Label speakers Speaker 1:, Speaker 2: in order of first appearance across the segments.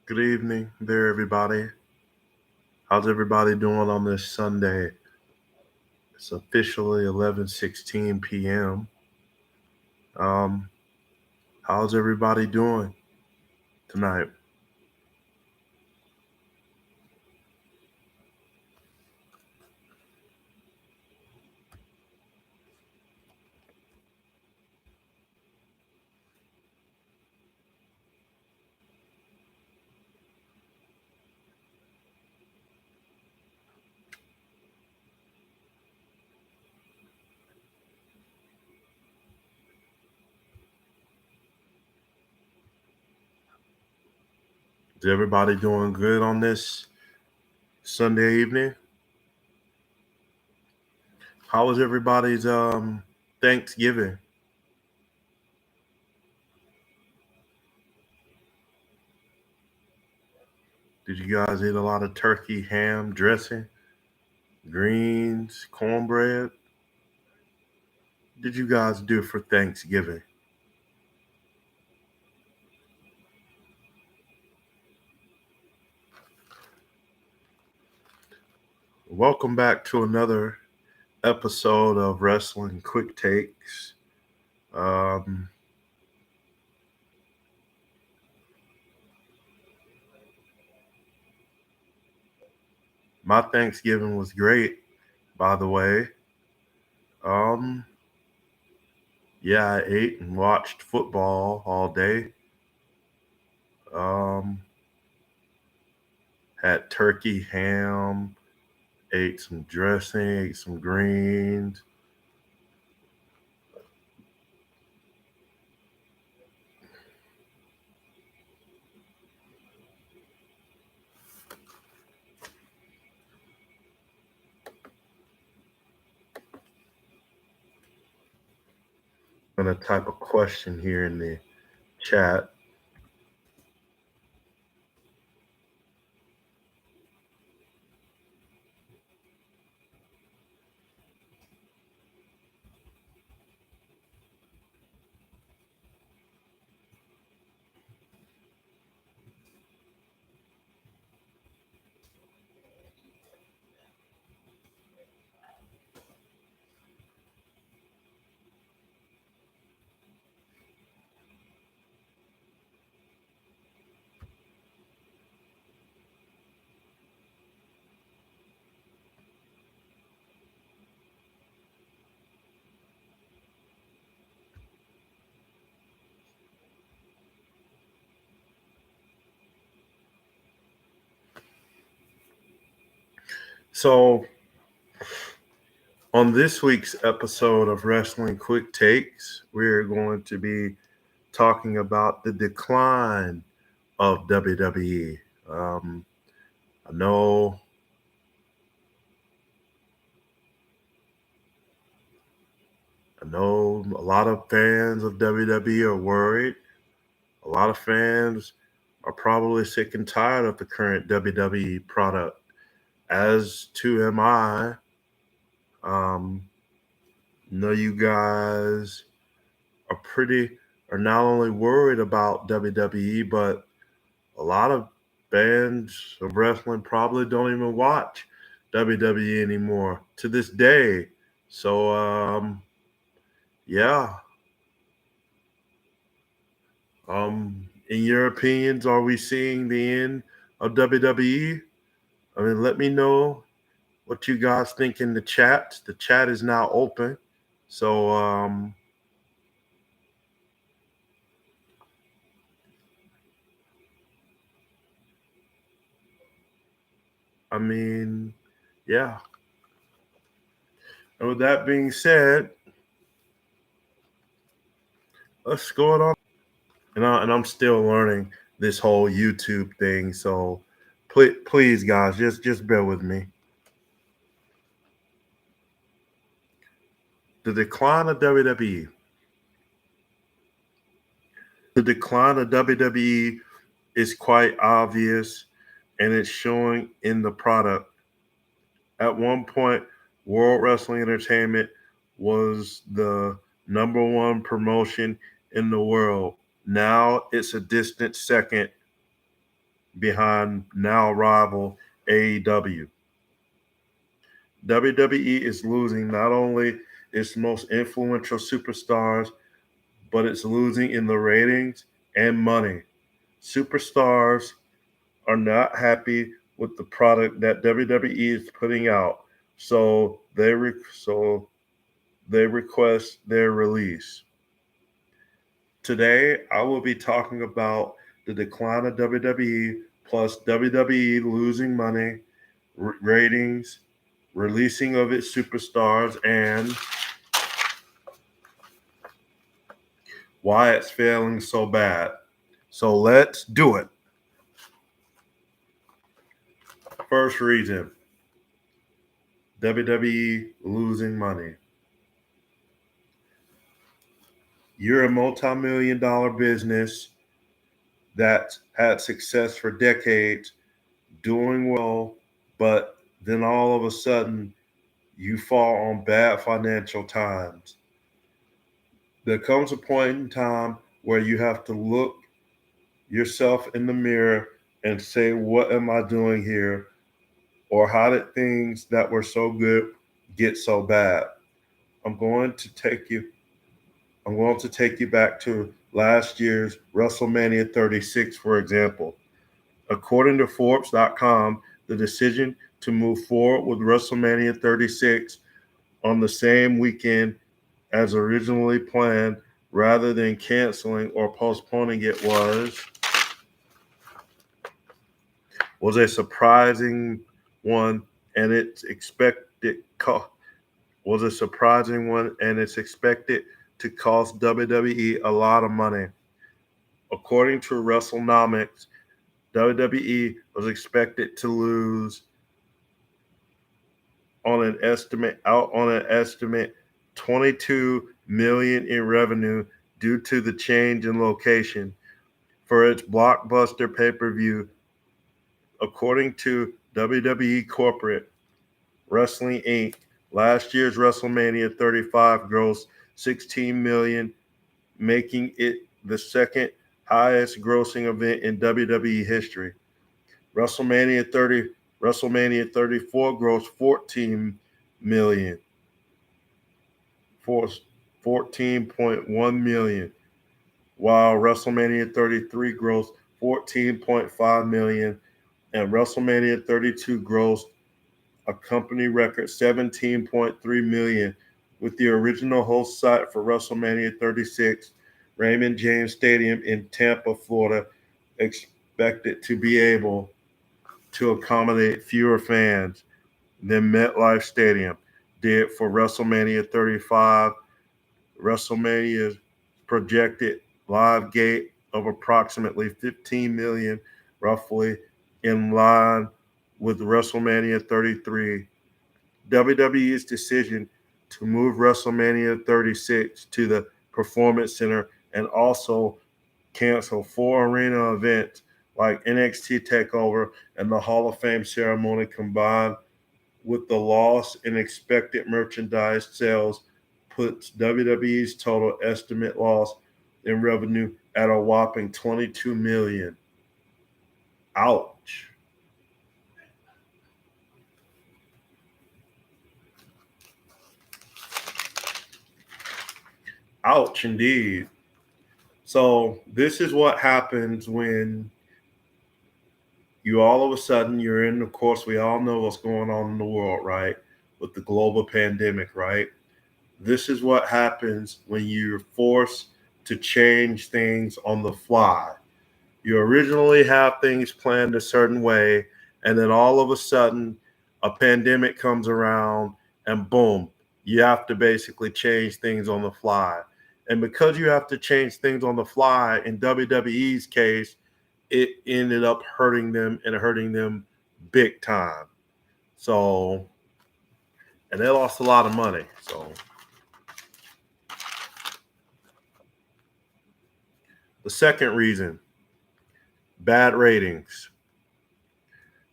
Speaker 1: Good evening there, everybody. How's everybody doing on this Sunday? It's officially 11:16 p.m. Um, how's everybody doing tonight? Is everybody doing good on this Sunday evening? How was everybody's Thanksgiving? Did you guys eat a lot of turkey, ham, dressing, greens, cornbread? What did you guys do for Thanksgiving? Welcome back to another episode of Wrestling Quick Takes. Um, my Thanksgiving was great, by the way. Um, yeah, I ate and watched football all day. Um, had turkey, ham, ate some dressing, ate some greens. I'm gonna type a question here in the chat. So, on this week's episode of Wrestling Quick Takes, we're going to be talking about the decline of WWE. I know I know a lot of fans of WWE are worried. A lot of fans are probably sick and tired of the current WWE product, as too am I. Um, know you guys are not only worried about WWE, but a lot of fans of wrestling probably don't even watch WWE anymore to this day. So, yeah. In your opinions, are we seeing the end of WWE? I mean, let me know what you guys think in the chat. The chat is now open. So, I mean, yeah. And with that being said, let's go on. And I'm still learning this whole YouTube thing. So, please, guys, just bear with me. The decline of WWE. The decline of WWE is quite obvious, and it's showing in the product. At one point, World Wrestling Entertainment was the number one promotion in the world. Now it's a distant second behind now rival AEW. WWE is losing not only its most influential superstars, but it's losing in the ratings and money. Superstars are not happy with the product that WWE is putting out, so they request their release. Today, I will be talking about the decline of WWE plus WWE losing money, ratings, releasing of its superstars, and why it's failing so bad. So let's do it. First reason, WWE losing money. You're a multi-million dollar business that had success for decades, doing well, but then all of a sudden you fall on bad financial times. There comes a point in time where you have to look yourself in the mirror and say, what am I doing here? Or how did things that were so good get so bad? I'm going to take you back to last year's WrestleMania 36, for example. According to Forbes.com, the decision to move forward with WrestleMania 36 on the same weekend as originally planned rather than canceling or postponing it was a surprising one, and it's expected to cost WWE a lot of money. According to WrestleNomics, WWE was expected to lose on an estimate 22 million in revenue due to the change in location for its blockbuster pay-per-view. According to WWE Corporate Wrestling Inc., last year's WrestleMania 35 grossed 16 million, making it the second highest grossing event in WWE history. WrestleMania 34 grossed 14 million, 14.1 million, while WrestleMania 33 grossed 14.5 million, and WrestleMania 32 grossed a company record 17.3 million, with the original host site for WrestleMania 36, Raymond James Stadium in Tampa, Florida, expected to be able to accommodate fewer fans than MetLife Stadium did for WrestleMania 35. WrestleMania's projected live gate of approximately 15 million, roughly in line with WrestleMania 33. WWE's decision to move WrestleMania 36 to the Performance Center and also cancel 4 arena events like NXT TakeOver and the Hall of Fame ceremony, combined with the loss in expected merchandise sales, puts WWE's total estimate loss in revenue at a whopping 22 million. Ouch. Ouch indeed. So this is what happens when you all of a sudden you're in, of course, we all know what's going on in the world, right? With the global pandemic, right? This is what happens when you're forced to change things on the fly. You originally have things planned a certain way, and then all of a sudden a pandemic comes around and boom, you have to basically change things on the fly. And because you have to change things on the fly, in WWE's case, it ended up hurting them big time. So, and they lost a lot of money. So, the second reason, bad ratings.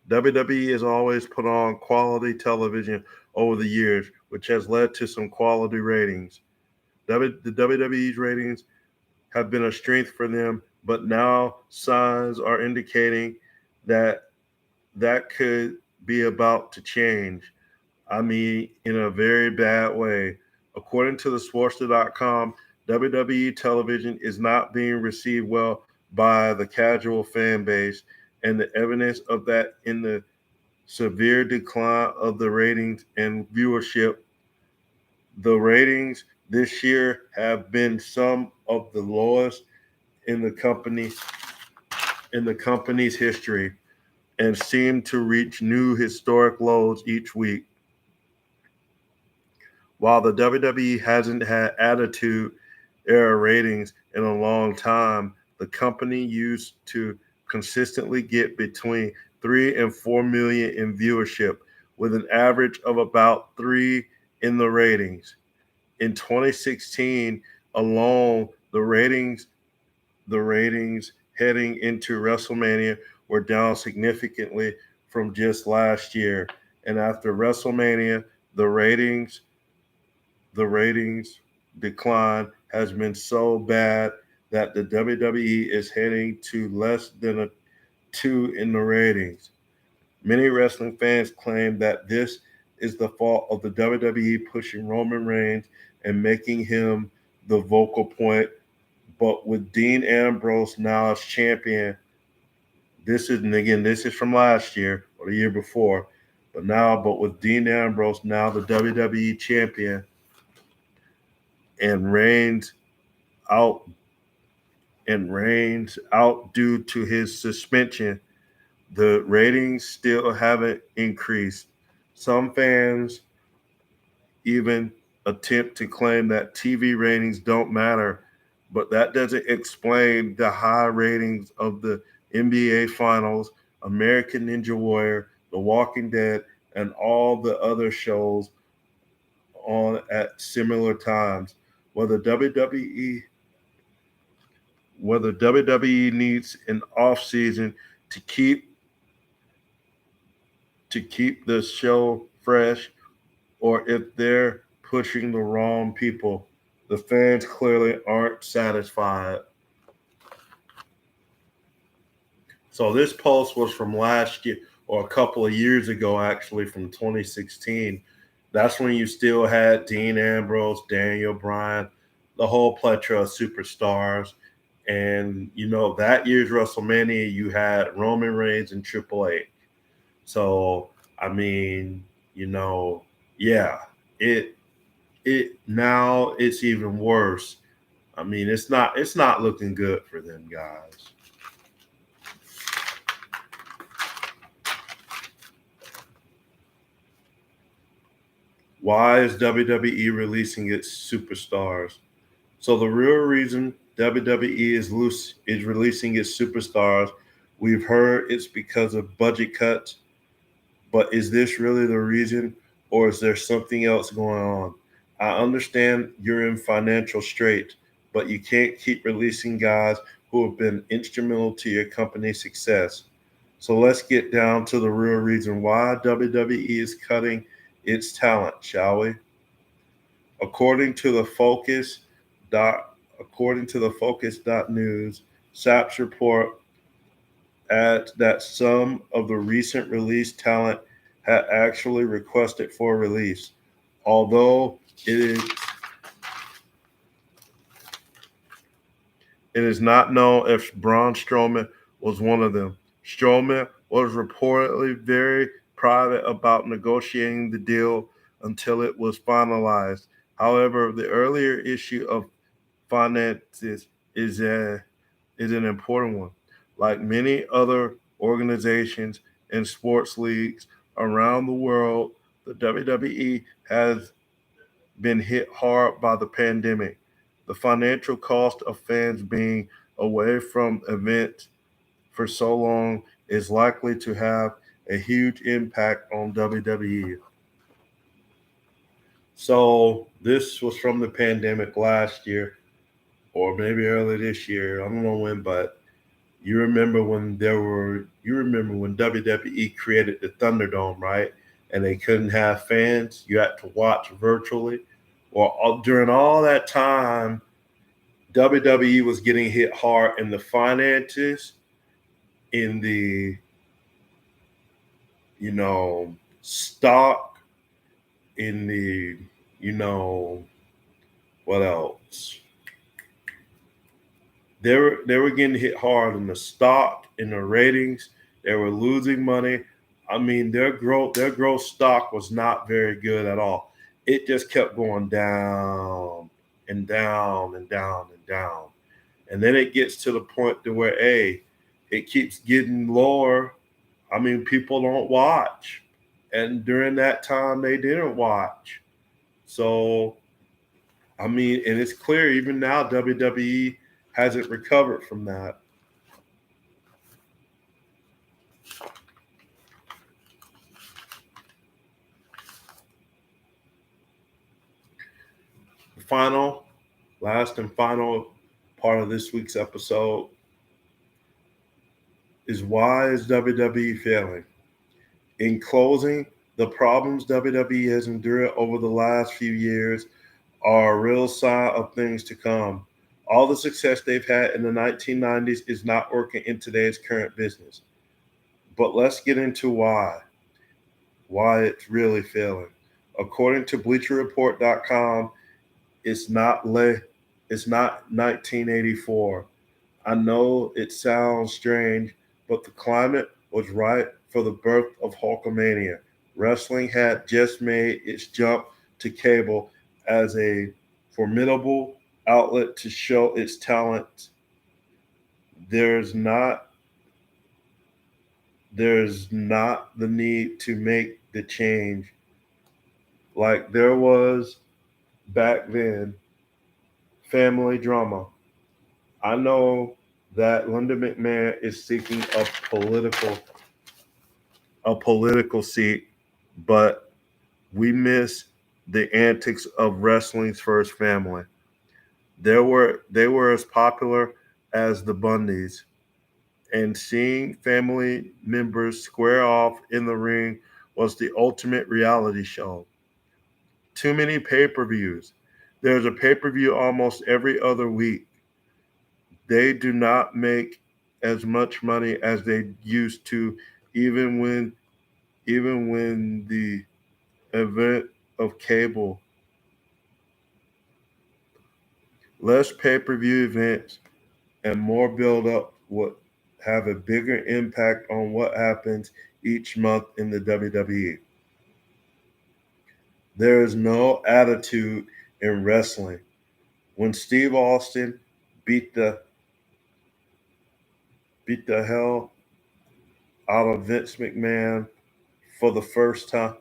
Speaker 1: WWE has always put on quality television over the years, which has led to some quality ratings. The WWE's ratings have been a strength for them, but now signs are indicating that could be about to change. I mean, in a very bad way. According to the Sportster.com, WWE television is not being received well by the casual fan base, and the evidence of that in the severe decline of the ratings and viewership. The ratings this year have been some of the lowest in the company's history and seem to reach new historic lows each week. While the WWE hasn't had attitude era ratings in a long time, the company used to consistently get between 3 and 4 million in viewership, with an average of about 3 in the ratings. In 2016 alone, the ratings heading into WrestleMania were down significantly from just last year. And after WrestleMania, the ratings the ratings decline has been so bad that the WWE is heading to less than a 2 in the ratings. Many wrestling fans claim that this is the fault of the WWE pushing Roman Reigns and making him the vocal point. But with Dean Ambrose now as champion, this is from last year or the year before, but with Dean Ambrose now the WWE champion and out Reigns out due to his suspension, the ratings still haven't increased. Some fans even attempt to claim that TV ratings don't matter, but that doesn't explain the high ratings of the NBA Finals, American Ninja Warrior, The Walking Dead, and all the other shows on at similar times. Whether WWE whether WWE needs an off season to keep the show fresh, or if they're pushing the wrong people. The fans clearly aren't satisfied. So this post was from last year or a couple of years ago, actually from 2016. That's when you still had Dean Ambrose, Daniel Bryan, the whole plethora of superstars. And, that year's WrestleMania, you had Roman Reigns and Triple H. So, I mean, yeah, it now it's even worse. I mean, it's not looking good for them guys. Why is WWE releasing its superstars? So the real reason WWE is releasing its superstars, we've heard it's because of budget cuts, but is this really the reason, or is there something else going on? I understand you're in financial straits, but you can't keep releasing guys who have been instrumental to your company's success. So let's get down to the real reason why WWE is cutting its talent, shall we? According to the Focus according to the Focus.news, SAP's report adds that some of the recent released talent had actually requested for release, although it is not known if Braun Strowman was one of them. Strowman was reportedly very private about negotiating the deal until it was finalized. However, the earlier issue of finances is an important one. Like many other organizations and sports leagues around the world, the WWE has been hit hard by the pandemic. The financial cost of fans being away from events for so long is likely to have a huge impact on WWE. So, this was from the pandemic last year, or maybe early this year. I don't know when, but you remember when WWE created the Thunderdome, right? And they couldn't have fans. You had to watch virtually. Well, during all that time, WWE was getting hit hard in the finances, in the stock in the, you know, what else? They were getting hit hard in the stock, in the ratings. They were losing money. I mean, their growth stock was not very good at all. It just kept going down and down and down and down. And then it gets to the point to where it keeps getting lower. I mean, people don't watch. And during that time they didn't watch. So I mean, and it's clear even now WWE hasn't recovered from that. The last and final part of this week's episode is, why is WWE failing? In closing, the problems WWE has endured over the last few years are a real sign of things to come. All the success they've had in the 1990s is not working in today's current business. But let's get into why it's really failing. According to BleacherReport.com, it's not 1984. I know it sounds strange, but the climate was right for the birth of Hulkamania. Wrestling had just made its jump to cable as a formidable outlet to show its talent. There's not there's not the need to make the change like there was back then. Family drama. I know that Linda McMahon is seeking a political seat, but we miss the antics of wrestling's first family. They were as popular as the Bundys, and seeing family members square off in the ring was the ultimate reality show. Too many pay-per-views. There's a pay-per-view almost every other week. They do not make as much money as they used to, even when the event of cable. Less pay-per-view events and more build-up would have a bigger impact on what happens each month in the WWE. There is no attitude in wrestling. When Steve Austin beat the beat the hell out of Vince McMahon for the first time,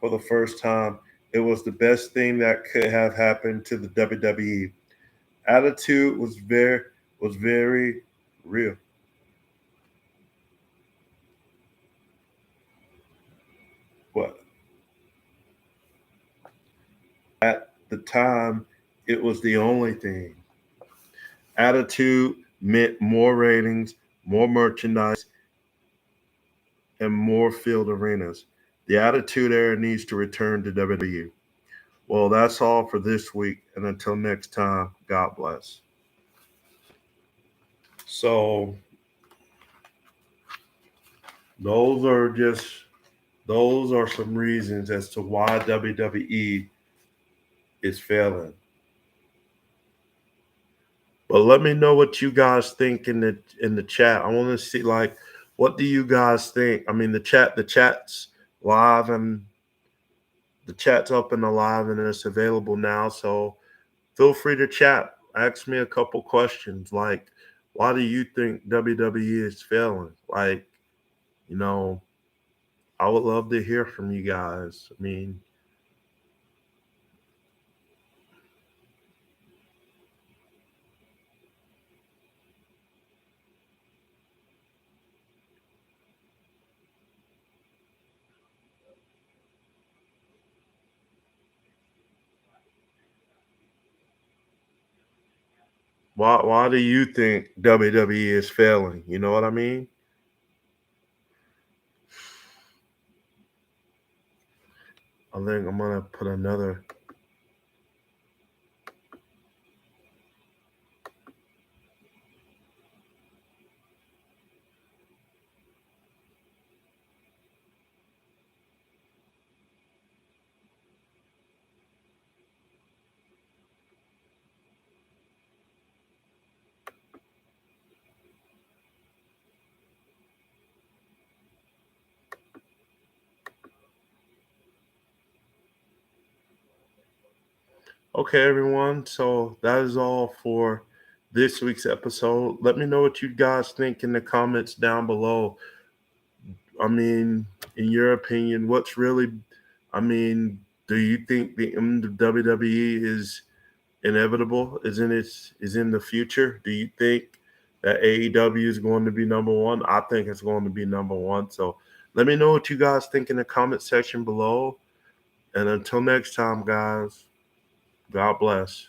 Speaker 1: it was the best thing that could have happened to the WWE. Attitude was very real. But at the time, it was the only thing. Attitude meant more ratings, more merchandise, and more field arenas. The Attitude Era needs to return to WWE. Well, that's all for this week, and until next time, God bless. So those are just those are some reasons as to why WWE is failing. But let me know what you guys think in the chat. I want to see, like, what do you guys think? I mean, the chat's live, and the chat's up and alive, and it's available now. So feel free to chat. Ask me a couple questions, like, why do you think WWE is failing? Like, you know, I would love to hear from you guys. I mean, why do you think WWE is failing? You know what I mean? I think I'm gonna put another. Okay, everyone. So that is all for this week's episode. Let me know what you guys think in the comments down below. I mean, in your opinion, what's really, I mean, do you think the WWE is inevitable? Is in the future? Do you think that AEW is going to be number one? I think it's going to be number one. So let me know what you guys think in the comment section below. And until next time, guys, God bless.